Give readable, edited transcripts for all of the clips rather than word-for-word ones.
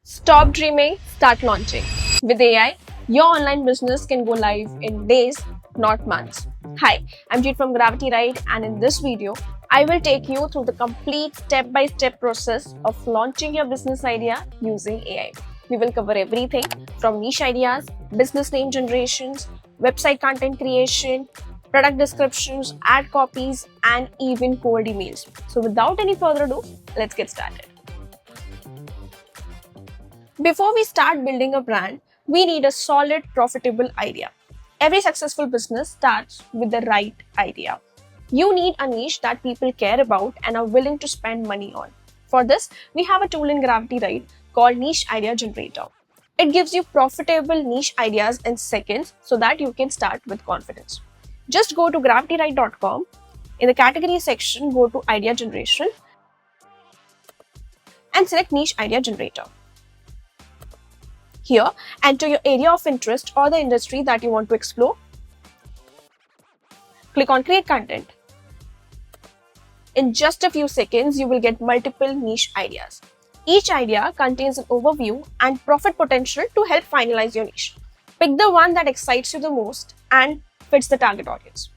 Stop dreaming, start launching. With AI, your online business can go live in days, not months. Hi, I'm Jeet from Gravity Ride, and in this video, I will take you through the complete step-by-step process of launching your business idea using AI. We will cover everything from niche ideas, business name generations, website content creation, product descriptions, ad copies, and even cold emails. So without any further ado, let's get started. Before we start building a brand, we need a solid, profitable idea. Every successful business starts with the right idea. You need a niche that people care about and are willing to spend money on. For this, we have a tool in Gravity Ride called Niche Idea Generator. It gives you profitable niche ideas in seconds so that you can start with confidence. Just go to gravityride.com. In the category section, go to Idea Generation and select Niche Idea Generator. Here, enter your area of interest or the industry that you want to explore. Click on Create Content. In just a few seconds, you will get multiple niche ideas. Each idea contains an overview and profit potential to help finalize your niche. Pick the one that excites you the most and fits the target audience.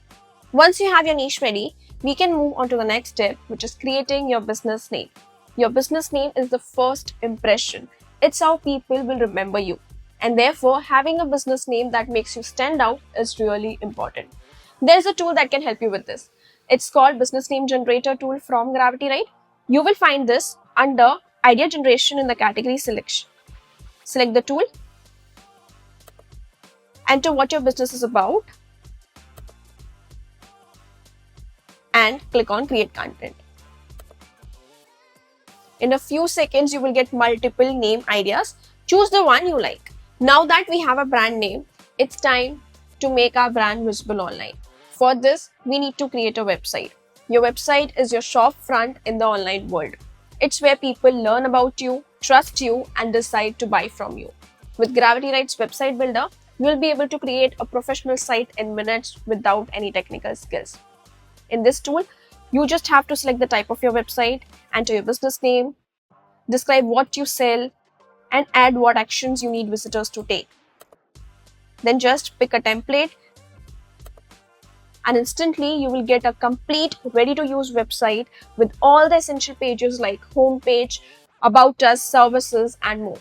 Once you have your niche ready, we can move on to the next step, which is creating your business name. Your business name is the first impression. It's how people will remember you. And therefore, having a business name that makes you stand out is really important. There's a tool that can help you with this. It's called Business Name Generator tool from Gravity Ride. You will find this under Idea Generation in the category selection. Select the tool. Enter what your business is about. And click on Create Content. In a few seconds, you will get multiple name ideas. Choose the one you like. Now that we have a brand name, it's time to make our brand visible online. For this, we need to create a website. Your website is your shop front in the online world. It's where people learn about you, trust you, and decide to buy from you. With Gravity Ride's website builder, you'll be able to create a professional site in minutes without any technical skills. In this tool, you just have to select the type of your website, enter your business name, describe what you sell, and add what actions you need visitors to take. Then just pick a template, and instantly you will get a complete ready-to-use website with all the essential pages like homepage, about us, services, and more.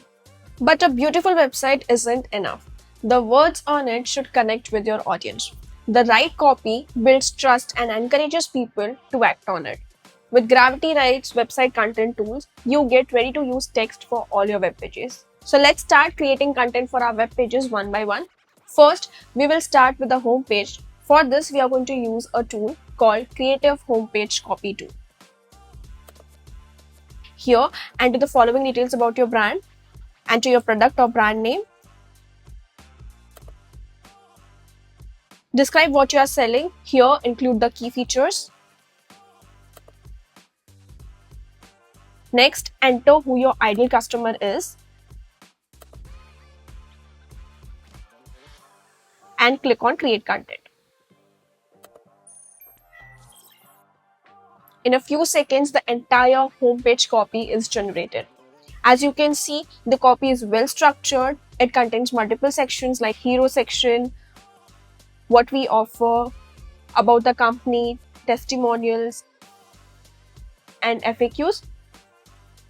But a beautiful website isn't enough. The words on it should connect with your audience. The right copy builds trust and encourages people to act on it. With Gravity Ride's website content tools, you get ready-to-use text for all your web pages. So let's start creating content for our web pages one by one. First, we will start with the home page. For this, we are going to use a tool called Creative Homepage Copy Tool. Here, enter the following details about your brand. Enter your product or brand name. Describe what you are selling. Here, include the key features. Next, enter who your ideal customer is. And click on Create Content. In a few seconds, the entire homepage copy is generated. As you can see, the copy is well structured. It contains multiple sections like hero section, what we offer, about the company, testimonials, and FAQs.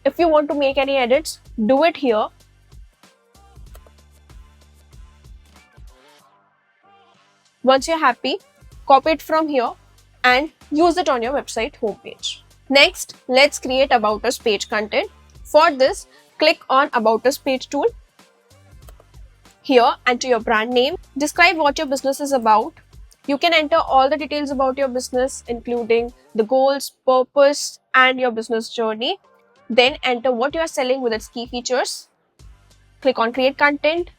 If you want to make any edits, do it here. Once you're happy, copy it from here and use it on your website homepage. Next, let's create About Us page content. For this, click on About Us page tool. Here, enter your brand name. Describe what your business is about. You can enter all the details about your business, including the goals, purpose, and your business journey. Then enter what you are selling with its key features. Click on Create Content.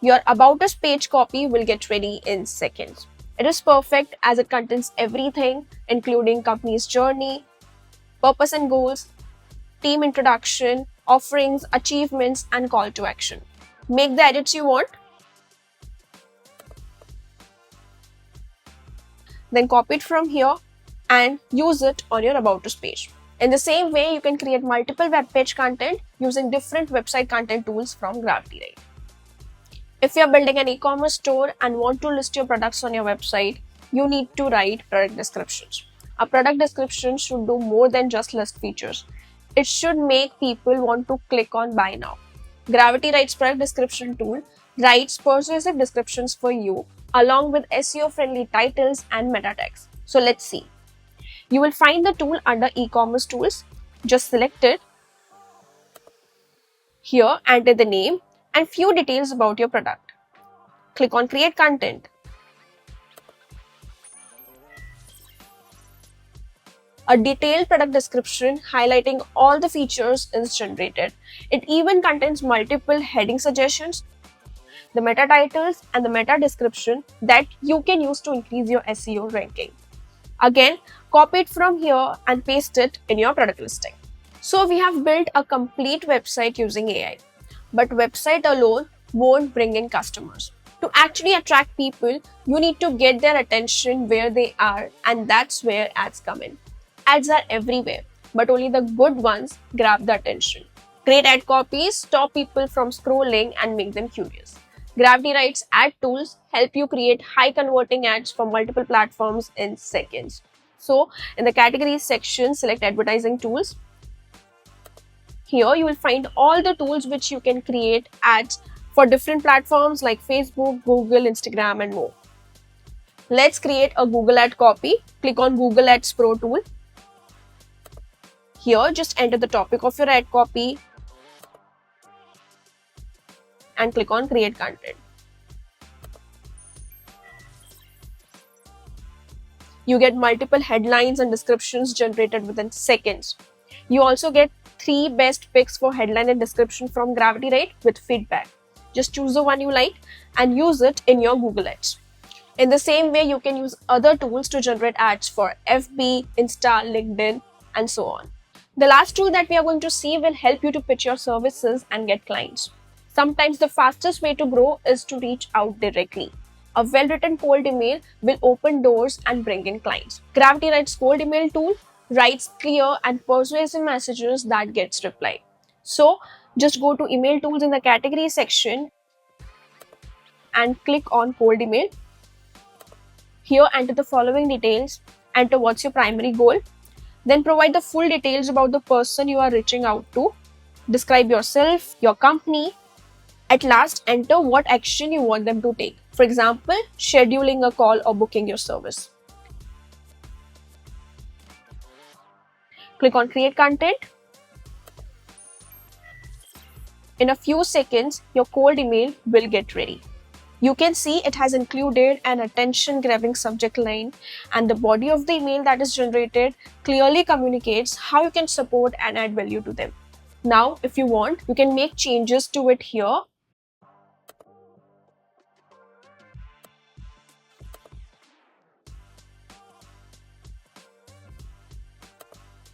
Your About Us page copy will get ready in seconds. It is perfect as it contains everything, including company's journey, purpose and goals, team introduction, offerings, achievements, and call to action. Make the edits you want. Then copy it from here and use it on your About Us page. In the same way, you can create multiple web page content using different website content tools from Gravity, right? If you're building an e-commerce store and want to list your products on your website, you need to write product descriptions. A product description should do more than just list features. It should make people want to click on buy now. Gravity Write's product description tool writes persuasive descriptions for you along with SEO-friendly titles and meta tags. So let's see. You will find the tool under e-commerce tools. Just select it. Here, enter the name and few details about your product. Click on create content. A detailed product description highlighting all the features is generated. It even contains multiple heading suggestions, the meta titles and the meta description that you can use to increase your SEO ranking. Again, copy it from here and paste it in your product listing. So we have built a complete website using AI. But website alone won't bring in customers. To actually attract people, you need to get their attention where they are, and that's where ads come in. Ads are everywhere, but only the good ones grab the attention. Great ad copies stop people from scrolling and make them curious. Gravity Write's ad tools help you create high converting ads for multiple platforms in seconds. So, in the categories section, select advertising tools. Here you will find all the tools which you can create ads for different platforms like Facebook, Google, Instagram and more. Let's create a Google ad copy. Click on Google Ads Pro tool. Here just enter the topic of your ad copy and click on create content. You get multiple headlines and descriptions generated within seconds. You also get 3 best picks for headline and description from Gravity Write with feedback. Just choose the one you like and use it in your Google Ads. In the same way, you can use other tools to generate ads for FB, Insta, LinkedIn, and so on. The last tool that we are going to see will help you to pitch your services and get clients. Sometimes the fastest way to grow is to reach out directly. A well-written cold email will open doors and bring in clients. Gravity Write's cold email tool writes clear and persuasive messages that gets replied. So just go to email tools in the category section and click on cold email. Here enter the following details. Enter what's your primary goal. Then provide the full details about the person you are reaching out to. Describe yourself, your company. At last, enter what action you want them to take. For example, scheduling a call or booking your service. Click on create content. In a few seconds, your cold email will get ready. You can see it has included an attention-grabbing subject line, and the body of the email that is generated clearly communicates how you can support and add value to them. Now, if you want, you can make changes to it here.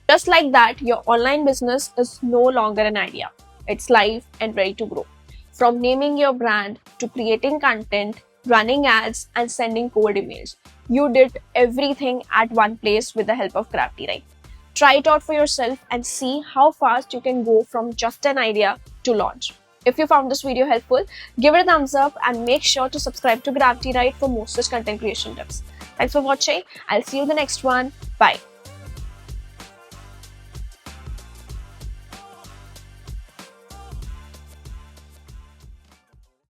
Just like that, your online business is no longer an idea. It's live and ready to grow. From naming your brand to creating content, running ads, and sending cold emails, you did everything at one place with the help of Gravity Write. Try it out for yourself and see how fast you can go from just an idea to launch. If you found this video helpful, give it a thumbs up and make sure to subscribe to Gravity Write for more such content creation tips. Thanks for watching. I'll see you in the next one. Bye.